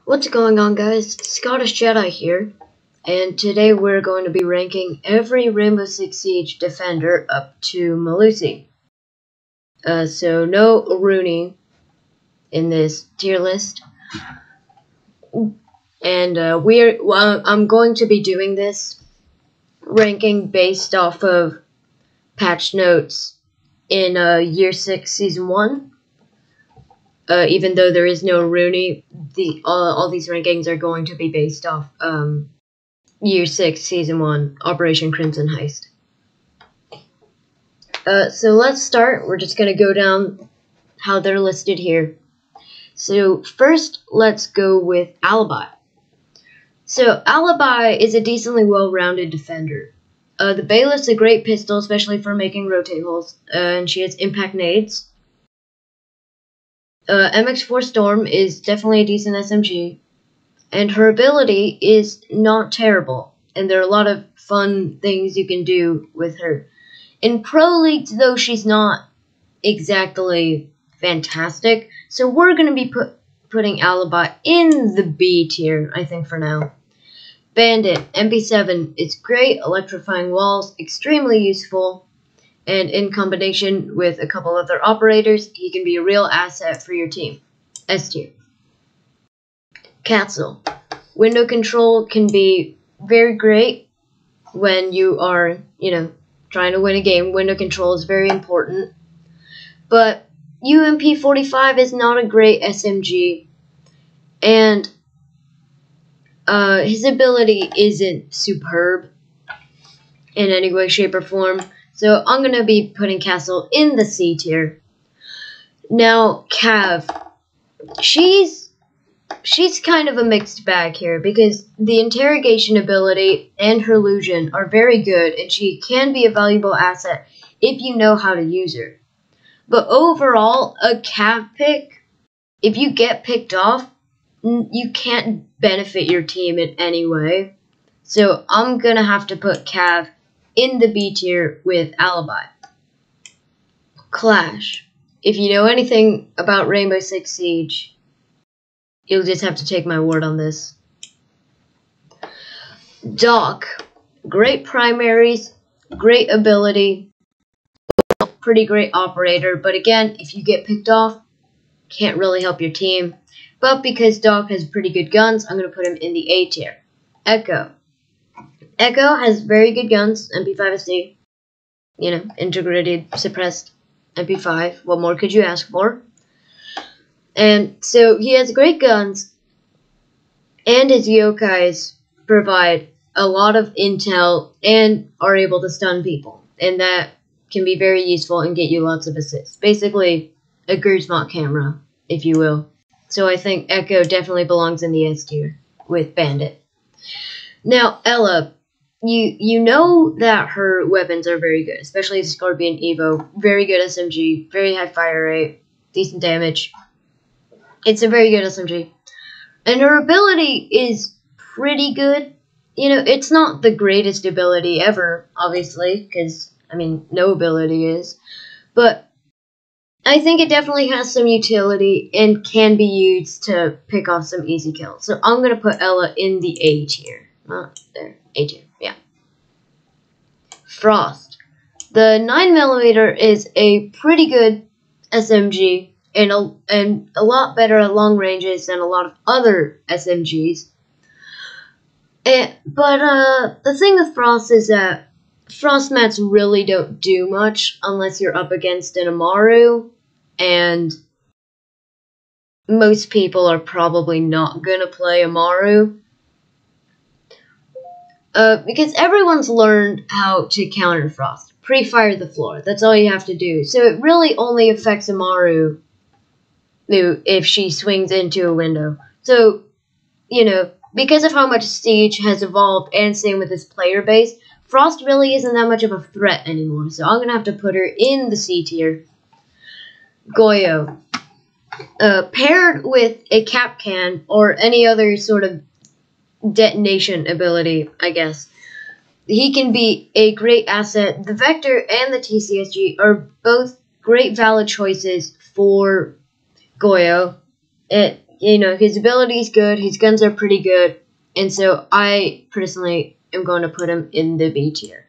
What's going on, guys? Scottish Jedi here, and today we're going to be ranking every Rainbow Six Siege defender up to Mozzie. So no Rooney in this tier list, and I'm going to be doing this ranking based off of patch notes in Year 6 Season 1. Even though there is no Rooney, all these rankings are going to be based off Year 6 Season 1 Operation Crimson Heist. So let's start. We're just going to go down how they're listed here. So first, let's go with Alibi. So Alibi is a decently well-rounded defender. The Bailiff's a great pistol, especially for making rotate holes, and she has impact nades. MX4 Storm is definitely a decent SMG, and her ability is not terrible, and there are a lot of fun things you can do with her. In Pro Leagues, though, she's not exactly fantastic, so we're going to be putting Alibi in the B tier, I think, for now. Bandit, MP7, is great, electrifying walls, extremely useful. And in combination with a couple other operators, he can be a real asset for your team. S tier. Castle. Window control can be very great when you are, trying to win a game. Window control is very important. But UMP-45 is not a great SMG. And his ability isn't superb in any way, shape, or form. So I'm going to be putting Castle in the C tier. Now, Cav. She's kind of a mixed bag here because the interrogation ability and her illusion are very good, and she can be a valuable asset if you know how to use her. But overall, a Cav pick, if you get picked off, you can't benefit your team in any way. So I'm going to have to put Cav in the B tier with Alibi. Clash. If you know anything about Rainbow Six Siege, you'll just have to take my word on this. Doc. Great primaries, great ability, pretty great operator, but again, if you get picked off, can't really help your team. But because Doc has pretty good guns, I'm going to put him in the A tier. Echo. Echo has very good guns, MP5SD, integrated, suppressed MP5. What more could you ask for? And so he has great guns, and his yokais provide a lot of intel and are able to stun people. And that can be very useful and get you lots of assists. Basically, a Grismont camera, if you will. So I think Echo definitely belongs in the S tier with Bandit. Now, Ella. You know that her weapons are very good, especially the Scorpion Evo. Very good SMG, very high fire rate, decent damage. It's a very good SMG. And her ability is pretty good. It's not the greatest ability ever, obviously, because, no ability is. But I think it definitely has some utility and can be used to pick off some easy kills. So I'm going to put Ella in the A tier. Not there, A tier. Yeah. Frost. The 9mm is a pretty good SMG and a lot better at long ranges than a lot of other SMGs. But the thing with Frost is that Frost mats really don't do much unless you're up against an Amaru, and most people are probably not going to play Amaru. Because everyone's learned how to counter Frost. Pre-fire the floor. That's all you have to do. So it really only affects Amaru if she swings into a window. So, because of how much Siege has evolved, and same with its player base, Frost really isn't that much of a threat anymore. So I'm going to have to put her in the C tier. Goyo. Paired with a cap can or any other sort of detonation ability, I guess, he can be a great asset. The Vector and the TCSG are both great valid choices for Goyo. his ability is good, his guns are pretty good, and so I personally am going to put him in the B tier.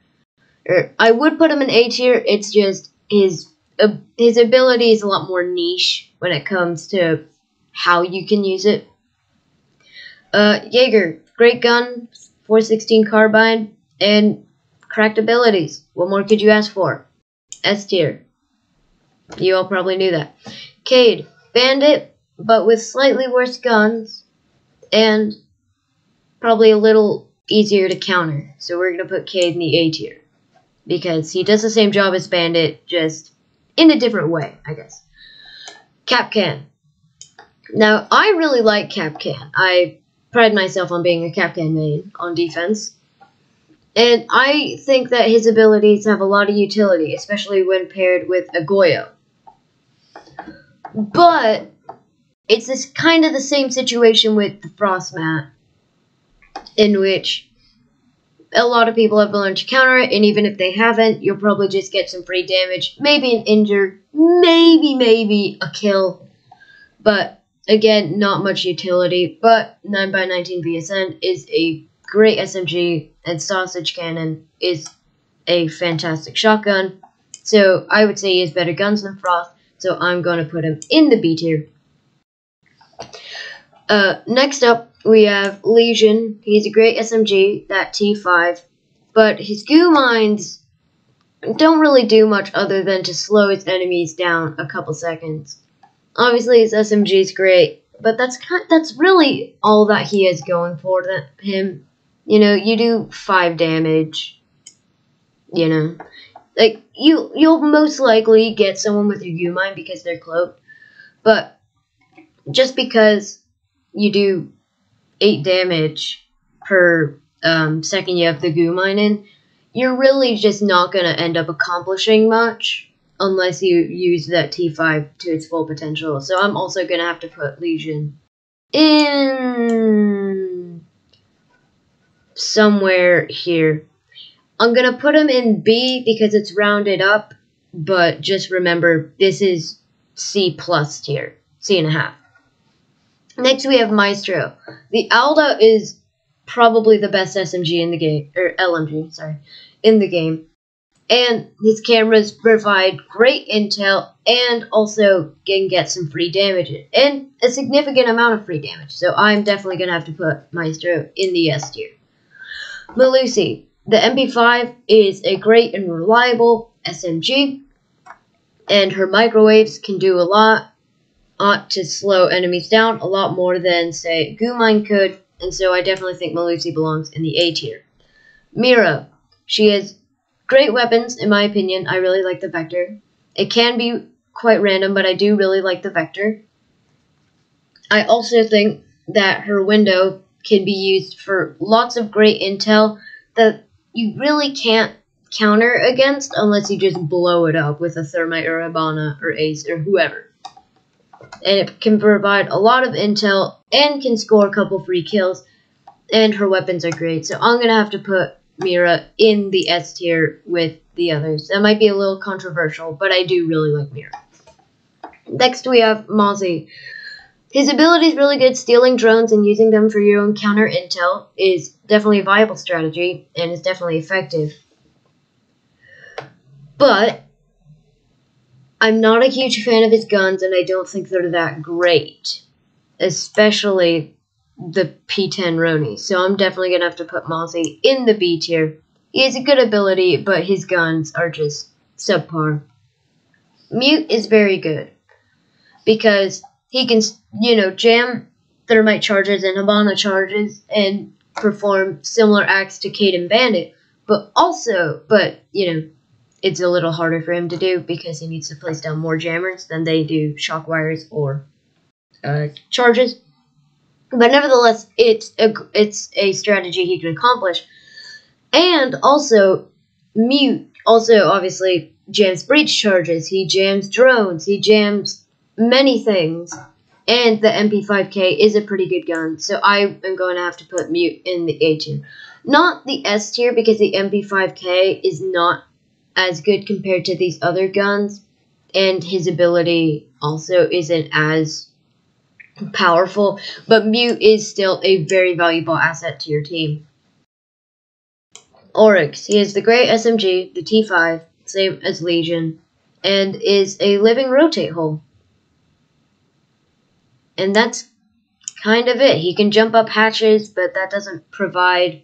I would put him in A tier. It's just his ability is a lot more niche when it comes to how you can use it. Jaeger, great gun, 416 carbine, and cracked abilities. What more could you ask for? S tier. You all probably knew that. Cade, bandit, but with slightly worse guns, and probably a little easier to counter. So we're going to put Cade in the A tier. Because he does the same job as Bandit, just in a different way, I guess. Capcan. Now, I really like Capcan. I pride myself on being a Capcan main on defense. And I think that his abilities have a lot of utility, especially when paired with a Goyo. But it's this kind of the same situation with the Frost Mat, in which a lot of people have learned to counter it, and even if they haven't, you'll probably just get some free damage, maybe an injure, maybe a kill, but again, not much utility. But 9x19 VSN is a great SMG, and Sausage Cannon is a fantastic shotgun, so I would say he has better guns than Frost, so I'm going to put him in the B tier. Next up, we have Legion. He's a great SMG, that T5, but his goo mines don't really do much other than to slow his enemies down a couple seconds. Obviously, his SMG is great, but that's really all that he has going for him. You do 5 damage. Like you'll most likely get someone with your goo mine because they're cloaked, but just because you do 8 damage per second you have the goo mine in, you're really just not going to end up accomplishing much unless you use that T5 to its full potential. So I'm also going to have to put Legion in somewhere here. I'm going to put him in B because it's rounded up, but just remember, this is C+ tier, C.5. Next, we have Maestro. The Alda is probably the best SMG in the game, or LMG, sorry, in the game. And his cameras provide great intel and also can get some free damage, and a significant amount of free damage. So I'm definitely going to have to put Maestro in the S tier. Mozzie. The MP5 is a great and reliable SMG, and her microwaves can do a lot to slow enemies down, a lot more than, say, goo mine could, and so I definitely think Mozzie belongs in the A tier. Mira. She has great weapons, in my opinion. I really like the Vector. It can be quite random, but I do really like the Vector. I also think that her window can be used for lots of great intel that you really can't counter against unless you just blow it up with a Thermite or Habana or Ace or whoever. And it can provide a lot of intel and can score a couple free kills, and her weapons are great. So I'm going to have to put Mira in the S tier with the others. That might be a little controversial, but I do really like Mira. Next we have Mozzie. His ability is really good. Stealing drones and using them for your own counter intel is definitely a viable strategy and is definitely effective. But I'm not a huge fan of his guns, and I don't think they're that great, especially the P10 Roni. So I'm definitely going to have to put Mozzie in the B tier. He has a good ability, but his guns are just subpar. Mute is very good because he can, jam Thermite charges and Habana charges and perform similar acts to Cade and Bandit, but it's a little harder for him to do because he needs to place down more jammers than they do shock wires or charges. But nevertheless, it's a strategy he can accomplish. And also, Mute also obviously jams breach charges. He jams drones. He jams many things. And the MP5K is a pretty good gun. So I am going to have to put Mute in the A tier. Not the S tier because the MP5K is not as good compared to these other guns. And his ability also isn't as powerful, but Mute is still a very valuable asset to your team. Oryx, he is the great SMG, the T5, same as Legion, and is a living rotate hole. And that's kind of it. He can jump up hatches, but that doesn't provide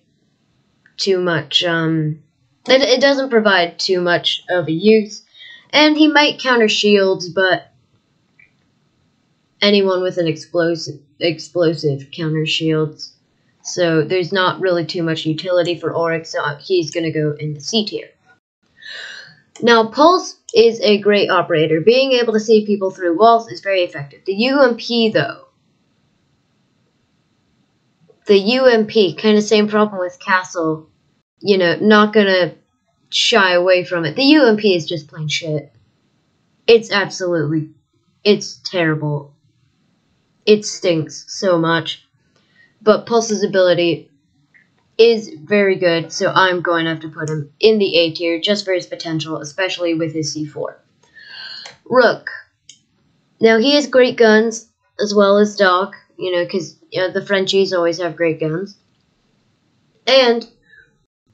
too much, it doesn't provide too much of a use. And he might counter shields, but anyone with an explosive counter shields. So there's not really too much utility for Oryx, so he's going to go in the C tier. Now, Pulse is a great operator. Being able to see people through walls is very effective. The UMP, though. The UMP, kind of same problem with Castle. You know, not going to shy away from it. The UMP is just plain shit. It's terrible. It stinks so much. But Pulse's ability is very good, so I'm going to have to put him in the A tier just for his potential, especially with his C4. Rook. Now, he has great guns, as well as Doc, you know, because the Frenchies always have great guns. And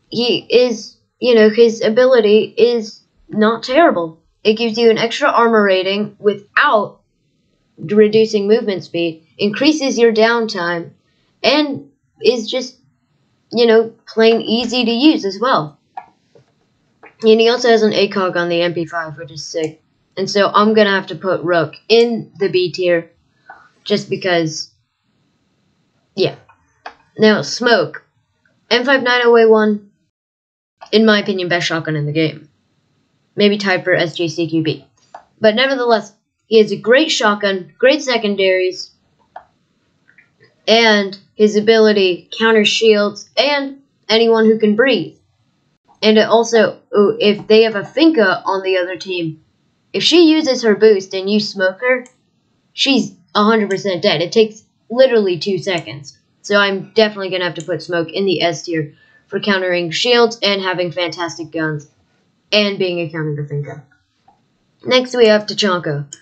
he is, his ability is not terrible. It gives you an extra armor rating without reducing movement speed, increases your downtime, and is just, plain easy to use as well. And he also has an ACOG on the MP5, which is sick. And so I'm going to have to put Rook in the B tier, just because, yeah. Now, Smoke. M590A1, in my opinion, best shotgun in the game. Maybe tied for SJCQB. But nevertheless, he has a great shotgun, great secondaries, and his ability counters shields and anyone who can breathe. And it also, if they have a Finka on the other team, if she uses her boost and you smoke her, she's 100% dead. It takes literally 2 seconds. So I'm definitely going to have to put Smoke in the S tier for countering shields and having fantastic guns and being a counter to Finka. Next we have Tachanko.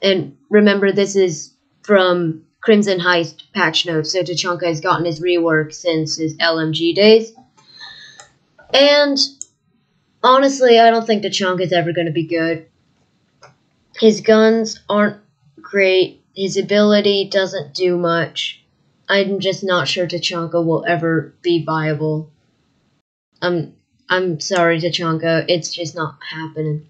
And remember, this is from Crimson Heist patch notes, so Tachanko has gotten his rework since his LMG days. And honestly, I don't think Tachanko is ever going to be good. His guns aren't great. His ability doesn't do much. I'm just not sure Tachanko will ever be viable. I'm sorry, Tachanko. It's just not happening.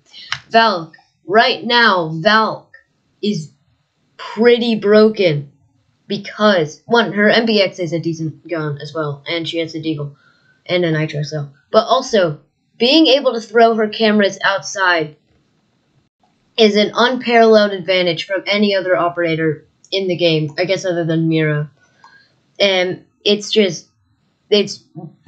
Valk. Right now, Valk is pretty broken. Because, one, her MBX is a decent gun as well. And she has a deagle. And a nitro cell. But also, being able to throw her cameras outside is an unparalleled advantage from any other operator in the game. I guess other than Mira. And it's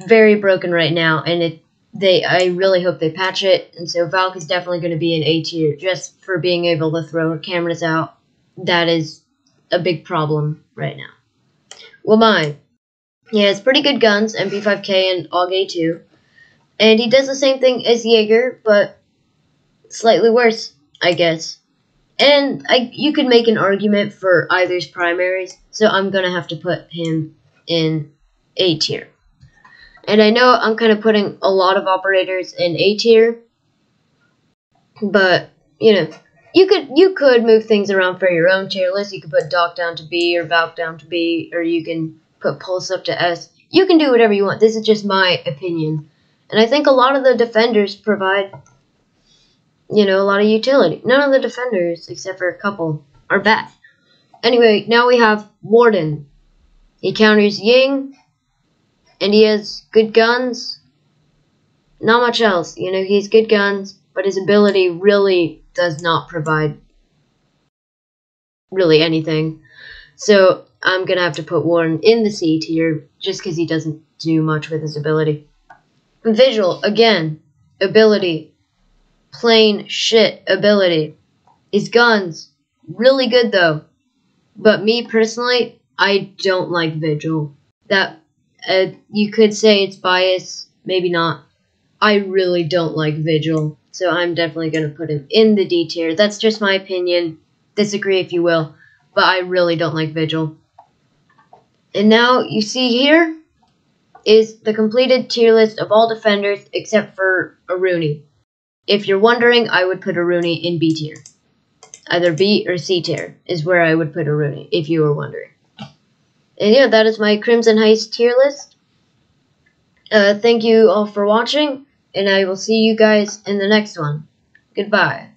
very broken right now. And I really hope they patch it. And so Valk is definitely going to be an A tier just for being able to throw her cameras out. That is a big problem right now. Wamai. He has pretty good guns, MP5K and AUG A2. And he does the same thing as Jaeger, but slightly worse, I guess. And you could make an argument for either's primaries, so I'm going to have to put him in A tier. And I know I'm kind of putting a lot of operators in A tier, but, you could move things around for your own tier list. You could put Doc down to B or Valk down to B, or you can put Pulse up to S. You can do whatever you want. This is just my opinion. And I think a lot of the defenders provide, a lot of utility. None of the defenders, except for a couple, are bad. Anyway, now we have Warden. He counters Ying, and he has good guns. Not much else. He has good guns, but his ability really does not provide really anything. So I'm going to have to put Warden in the C tier just because he doesn't do much with his ability. Visual, again, ability. Plain shit ability. His guns, really good though. But me personally, I don't like Vigil. That, you could say it's bias, maybe not. I really don't like Vigil. So I'm definitely going to put him in the D tier. That's just my opinion. Disagree if you will. but I really don't like Vigil. And now you see here is the completed tier list of all defenders except for Aruni. If you're wondering, I would put Aruni in B tier. Either B or C tier is where I would put Aruni, if you were wondering. And yeah, that is my Crimson Heist tier list. Thank you all for watching, and I will see you guys in the next one. Goodbye.